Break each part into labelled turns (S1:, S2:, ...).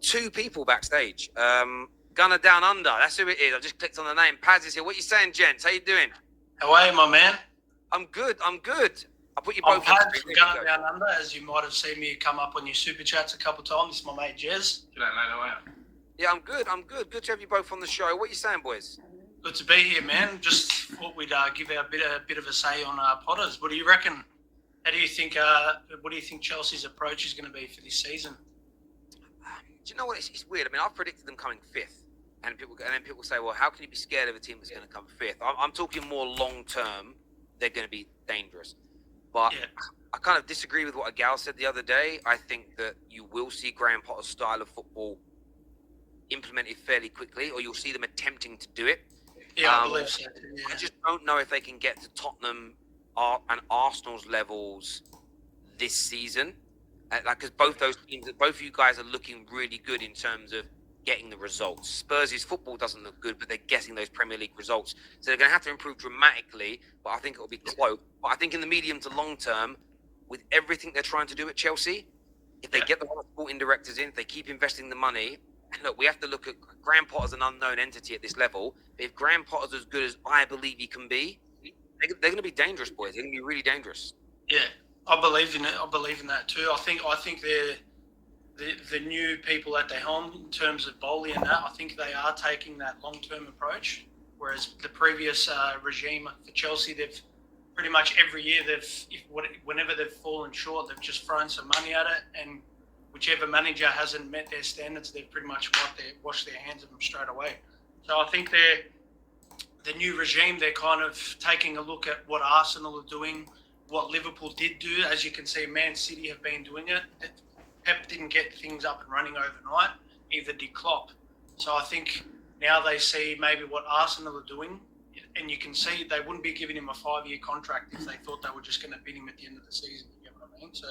S1: two people backstage. Gunna Down Under. That's who it is. I just clicked on the name. Paz is here. What are you saying, gents? How you doing?
S2: How are you, my man?
S1: I'm good. I put you
S2: I'm
S1: both.
S2: Paz from Gunna Down Under. As you might have seen me come up on your super chats a couple of times. This is my mate Jez.
S3: G'day, mate. How are you?
S1: Yeah, I'm good. Good to have you both on the show. What are you saying, boys?
S2: Good to be here, man. Just thought we'd give our bit of a say on Potters. What do you reckon? How do you think? What do you think Chelsea's approach is going to be for this season?
S1: Do you know what? It's weird. I mean, I've predicted them coming fifth, and then people say, "Well, how can you be scared of a team that's going to come fifth?" I'm talking more long term. They're going to be dangerous, but yeah. I kind of disagree with what a gal said the other day. I think that you will see Graham Potter's style of football implemented fairly quickly, or you'll see them attempting to do it.
S2: Yeah, I believe so. Yeah.
S1: I just don't know if they can get to Tottenham and Arsenal's levels this season. Because both those teams, both of you guys are looking really good in terms of getting the results. Spurs' football doesn't look good, but they're getting those Premier League results. So they're going to have to improve dramatically, but I think it will be close. But I think in the medium to long term, with everything they're trying to do at Chelsea, if they get the right sporting directors in, if they keep investing the money, and look, we have to look at Graham Potter's an unknown entity at this level. But if Graham Potter's as good as I believe he can be, they're going to be dangerous, boys. They're going to be really dangerous.
S2: Yeah, I believe in it. I believe in that too. I think they're the new people at the helm in terms of Bowley and that. I think they are taking that long-term approach, whereas the previous regime for Chelsea, they've pretty much every year whenever they've fallen short, they've just thrown some money at it, and whichever manager hasn't met their standards, they've pretty much washed their hands of them straight away. So I think the new regime, they're kind of taking a look at what Arsenal are doing, what Liverpool did do. As you can see, Man City have been doing it. Pep didn't get things up and running overnight, either did Klopp. So I think now they see maybe what Arsenal are doing, and you can see they wouldn't be giving him a 5-year contract if they thought they were just going to beat him at the end of the season. You know what I mean? So.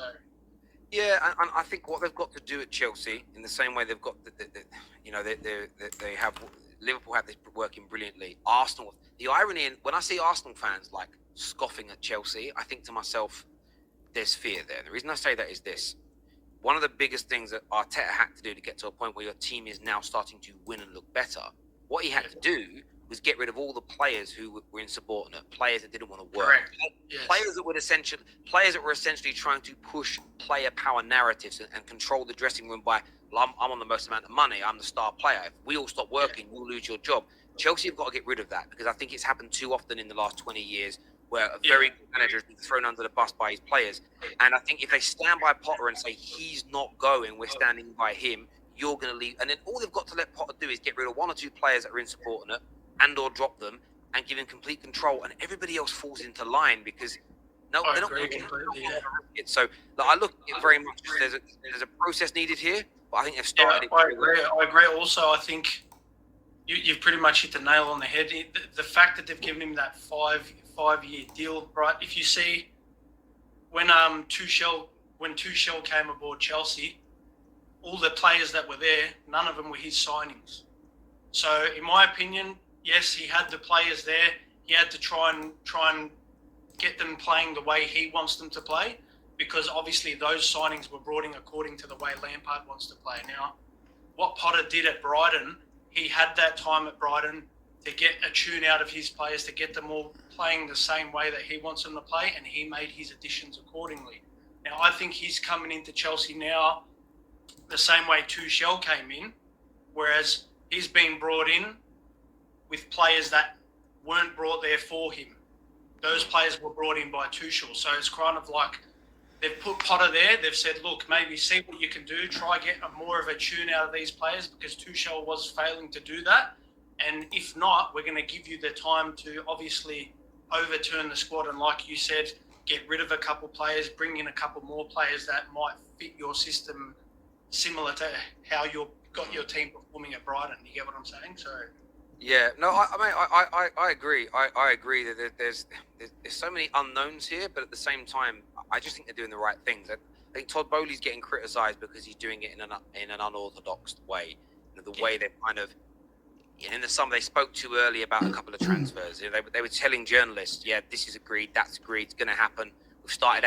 S1: Yeah, and I think what they've got to do at Chelsea, in the same way they've got, they have Liverpool have this working brilliantly. Arsenal, the irony, and when I see Arsenal fans like scoffing at Chelsea, I think to myself, there's fear there. The reason I say that is this: one of the biggest things that Arteta had to do to get to a point where your team is now starting to win and look better, what he had to do was get rid of all the players who were insubordinate, players that didn't want to work,
S2: yes.
S1: players that were essentially trying to push player power narratives and control the dressing room by, well, I'm on the most amount of money, I'm the star player. If we all stop working, you'll lose your job. Chelsea have got to get rid of that, because I think it's happened too often in the last 20 years where a very good manager has been thrown under the bus by his players. And I think if they stand by Potter and say he's not going, we're standing by him, you're going to leave. And then all they've got to let Potter do is get rid of one or two players that are insubordinate and or drop them and give him complete control, and everybody else falls into line, because they're not going to it. So I look at it very much as there's a process needed here, but I think they've started
S2: I agree. Also, I think you've pretty much hit the nail on the head. The fact that they've given him that five-year deal, right? If you see when Tuchel came aboard Chelsea, all the players that were there, none of them were his signings. So in my opinion, yes, he had the players there. He had to try and get them playing the way he wants them to play, because obviously those signings were brought in according to the way Lampard wants to play. Now, what Potter did at Brighton, he had that time at Brighton to get a tune out of his players, to get them all playing the same way that he wants them to play, and he made his additions accordingly. Now, I think he's coming into Chelsea now the same way Tuchel came in, whereas he's been brought in with players that weren't brought there for him. Those players were brought in by Tuchel. So it's kind of like they've put Potter there. They've said, look, maybe see what you can do. Try get more of a tune out of these players, because Tuchel was failing to do that. And if not, we're going to give you the time to obviously overturn the squad. And like you said, get rid of a couple players, bring in a couple more players that might fit your system, similar to how you've got your team performing at Brighton. You get what I'm saying? So.
S1: Yeah, no, I agree. I agree that there's so many unknowns here, but at the same time, I just think they're doing the right things. I think Todd Bowley's getting criticised because he's doing it in an unorthodox way. The way they're kind of, in the summer, they spoke too early about a couple of transfers. They were telling journalists, yeah, this is agreed, that's agreed, it's going to happen. We've started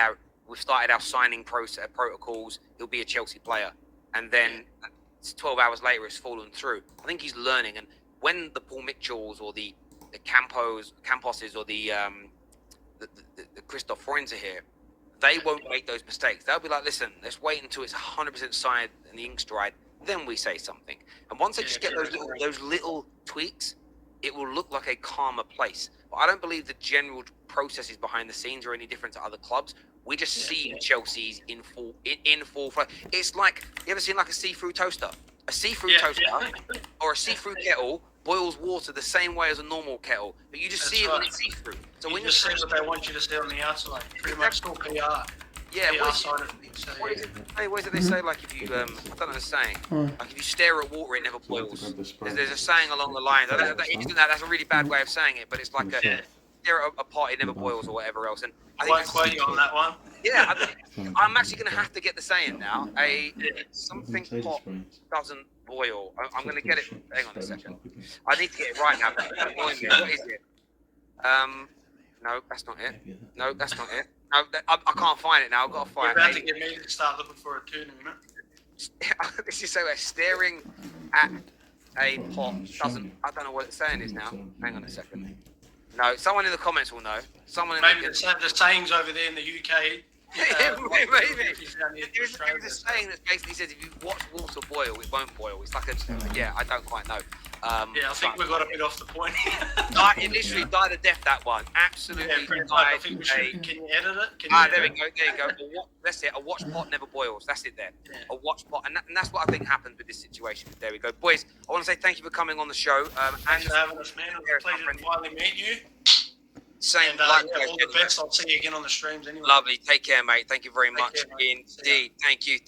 S1: our signing process protocols. He'll be a Chelsea player, and then 12 hours later it's fallen through. I think he's learning, and when the Paul Mitchells or the Camposes or the Christoph Freunds are here, they won't make those mistakes. They'll be like, listen, let's wait until it's 100% signed and the ink's dried, then we say something. And once they just get those little tweaks, it will look like a calmer place. But I don't believe the general processes behind the scenes are any different to other clubs. We just see Chelsea's in full flow. It's like, you ever seen like a see-through toaster? A see-through toaster or a see-through kettle boils water the same way as a normal kettle, but you just see it when it's see-through. So when you
S2: just see what they want you to see on the outside, pretty much still PR.
S1: Yeah,
S2: PR side of things. So,
S1: what is it they say? Like if you, I don't know the saying. Like if you stare at water, it never boils. There's a saying along the lines. That's a really bad way of saying it, but it's like stare at a pot, it never boils, or whatever else. And I
S2: won't quote you on that one.
S1: Yeah, I'm actually going to have to get the saying now. Something pot doesn't boil. I'm going to get it. Hang on a second. I need to get it right now. What is it? No, that's not it. No, that's not it. No, I can't find it now. I've got to find it.
S2: You're about to get me to start looking for a tune, isn't it?
S1: This is so staring at a pot doesn't. I don't know what it's saying is now. Hang on a second. No, someone in the comments will know.
S2: Maybe the sayings over there in the UK.
S1: Maybe. There's a saying that basically says if you watch water boil, it won't boil. It's like I don't quite know.
S2: I think we got a bit off the point.
S1: It literally died a death, that one. Absolutely died.
S2: I think we should. Can you edit it?
S1: There we go. There you go. That's it. A watch pot never boils. That's it there. Yeah. A watch pot. And that's what I think happened with this situation. There we go. Boys, I want to say thank you for coming on the show.
S2: Thanks for having us, man. It was a pleasure to finally meet you.
S1: Same.
S2: And, all the best. I'll see you again on the streams anyway.
S1: Lovely. Take care, mate. Thank you very much. Indeed. Thank you.